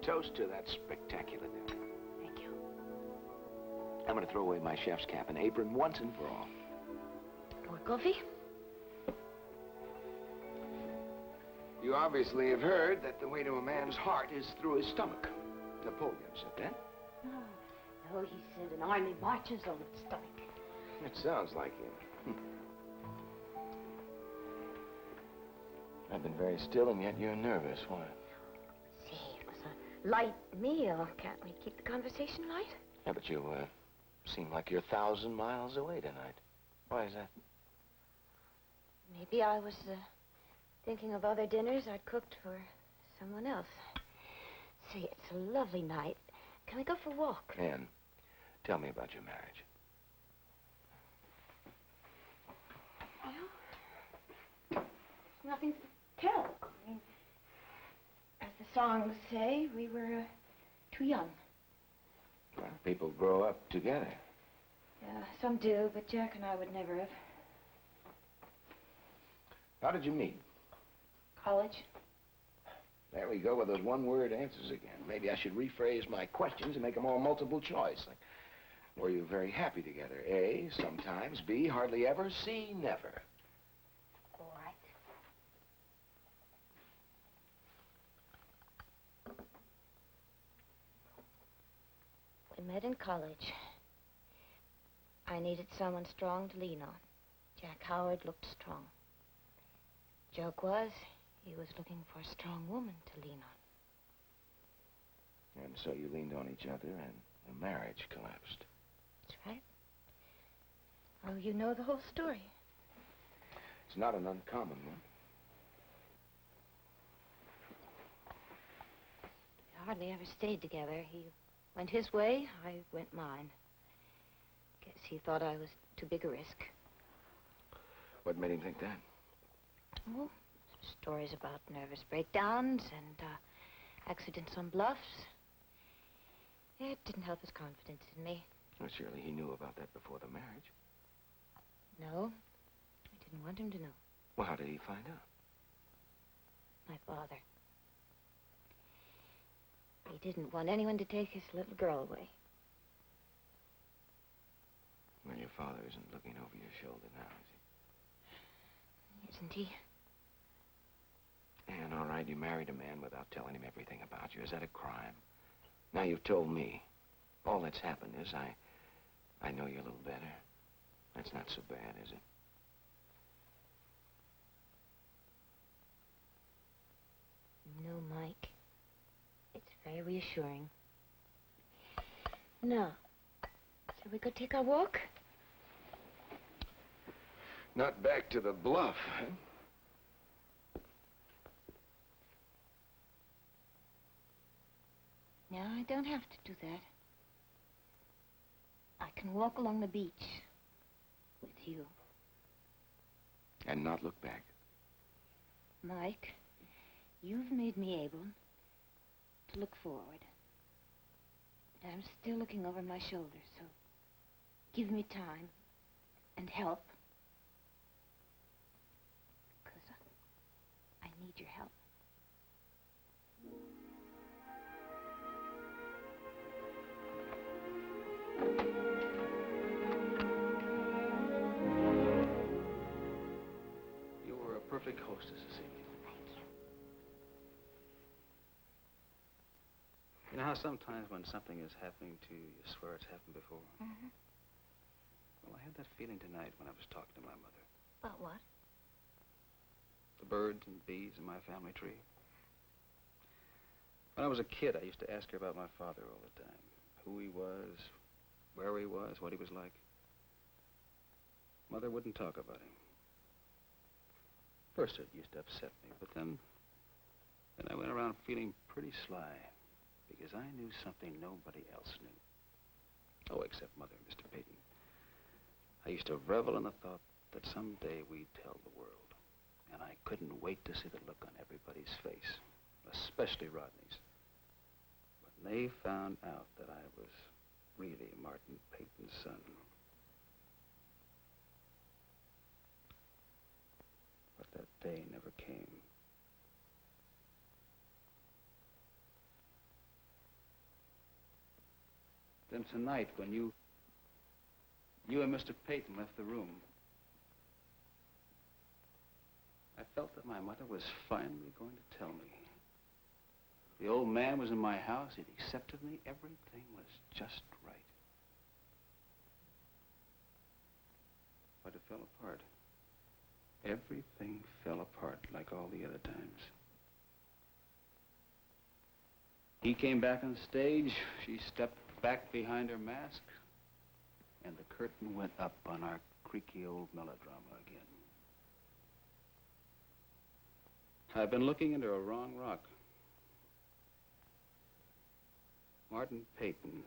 Toast to that spectacular dinner. Thank you. I'm going to throw away my chef's cap and apron once and for all. More coffee? You obviously have heard that the way to a man's heart is through his stomach. Napoleon said that. No, he said an army marches on its stomach. It sounds like him. I've been very still, and yet you're nervous. Why? See, it was a light meal. Can't we keep the conversation light? Yeah, but you seem like you're 1,000 miles away tonight. Why is that? Maybe I was thinking of other dinners I'd cooked for someone else. See, it's a lovely night. Can we go for a walk? Anne, tell me about your marriage. Well, there's nothing to tell. I mean, as the songs say, we were too young. Well, people grow up together. Yeah, some do, but Jack and I would never have. How did you meet? College. There we go with those one-word answers again. Maybe I should rephrase my questions and make them all multiple choice. Like, were you very happy together? A, sometimes. B, hardly ever. C, never. All right. We met in college. I needed someone strong to lean on. Jack Howard looked strong. Joke was, he was looking for a strong woman to lean on. And so you leaned on each other and the marriage collapsed. That's right. Oh, you know the whole story. It's not an uncommon one. We hardly ever stayed together. He went his way, I went mine. Guess he thought I was too big a risk. What made him think that? Oh, stories about nervous breakdowns and accidents on bluffs. It didn't help his confidence in me. Well, surely he knew about that before the marriage. No, I didn't want him to know. Well, how did he find out? My father. He didn't want anyone to take his little girl away. Well, your father isn't looking over your shoulder now, is he? Isn't he? And all right, you married a man without telling him everything about you. Is that a crime? Now you've told me. All that's happened is I know you a little better. That's not so bad, is it? No, Mike. It's very reassuring. Now, shall we go take our walk? Not back to the bluff, huh? No, I don't have to do that. I can walk along the beach with you. And not look back. Mike, you've made me able to look forward. But I'm still looking over my shoulder, so give me time and help. Because I need your help. You were a perfect hostess this evening. Thank you. You know how sometimes when something is happening to you, you swear it's happened before? Mm-hmm. Well, I had that feeling tonight when I was talking to my mother. About what? The birds and bees in my family tree. When I was a kid, I used to ask her about my father all the time. Who he was, where he was, what he was like. Mother wouldn't talk about him. First it used to upset me, but then I went around feeling pretty sly because I knew something nobody else knew. Oh, except Mother and Mr. Peyton. I used to revel in the thought that someday we'd tell the world. And I couldn't wait to see the look on everybody's face, especially Rodney's. When they found out that I was really Martin Peyton's son. But that day never came. Then tonight, when you and Mr. Peyton left the room, I felt that my mother was finally going to tell me. The old man was in my house. He'd accepted me. Everything was just right. But it fell apart. Everything fell apart like all the other times. He came back on stage. She stepped back behind her mask. And the curtain went up on our creaky old melodrama again. I've been looking into a wrong rock. Martin Peyton.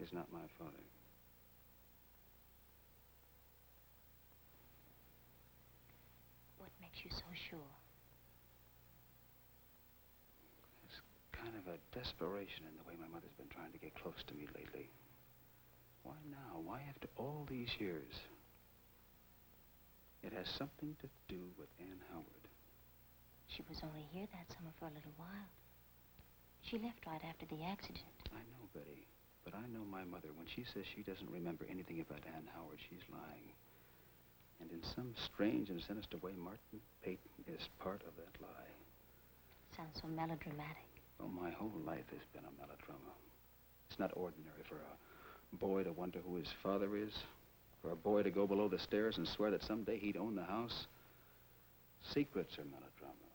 Is not my father. What makes you so sure? There's kind of a desperation in the way my mother's been trying to get close to me lately. Why now? Why after all these years? It has something to do with Ann Howard. She was only here that summer for a little while. She left right after the accident. I know, Betty. But I know my mother. When she says she doesn't remember anything about Ann Howard, she's lying. And in some strange and sinister way, Martin Peyton is part of that lie. Sounds so melodramatic. Oh, my whole life has been a melodrama. It's not ordinary for a boy to wonder who his father is, for a boy to go below the stairs and swear that someday he'd own the house. Secrets are melodrama.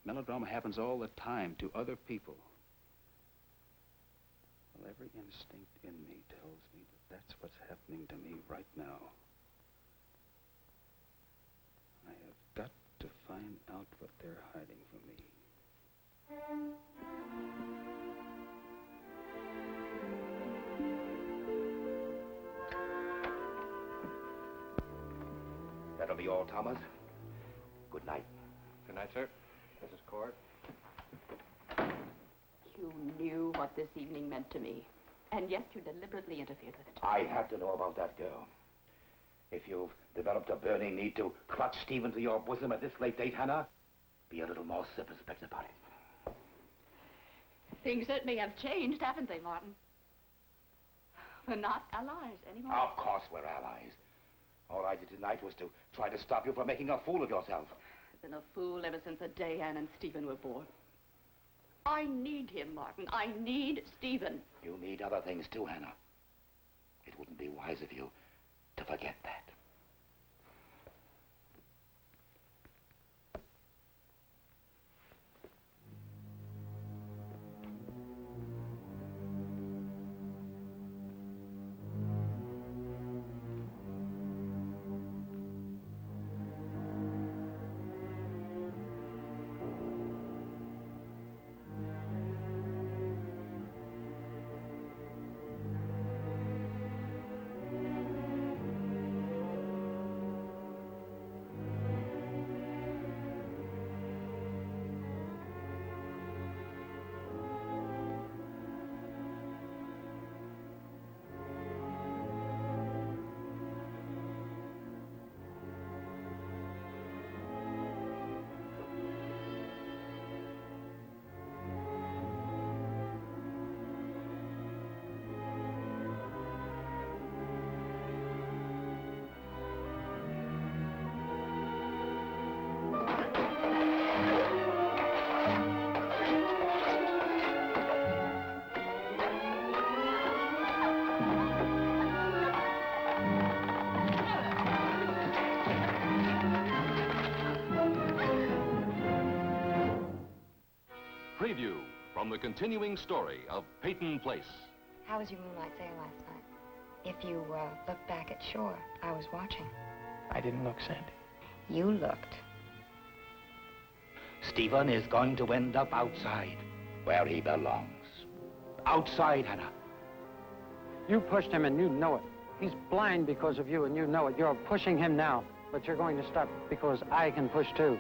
Melodrama happens all the time to other people. Well, every instinct in me tells me that that's what's happening to me right now. I have got to find out what they're hiding from me. That'll be all, Thomas. Good night. Good night, sir. Mrs. Cord. You knew what this evening meant to me, and yet you deliberately interfered with it. I have to know about that girl. If you've developed a burning need to clutch Stephen to your bosom at this late date, Hannah, be a little more circumspect about it. Things certainly have changed, haven't they, Martin? We're not allies anymore. Of course we're allies. All I did tonight was to try to stop you from making a fool of yourself. I've been a fool ever since the day Anne and Stephen were born. I need him, Martin. I need Stephen. You need other things too, Hannah. It wouldn't be wise of you to forget that. Preview from the continuing story of Peyton Place. How was your moonlight sail last night? If you look back at shore, I was watching. I didn't look, Sandy. You looked. Stephen is going to end up outside, where he belongs. Outside, Hannah. You pushed him and you know it. He's blind because of you and you know it. You're pushing him now, but you're going to stop because I can push too.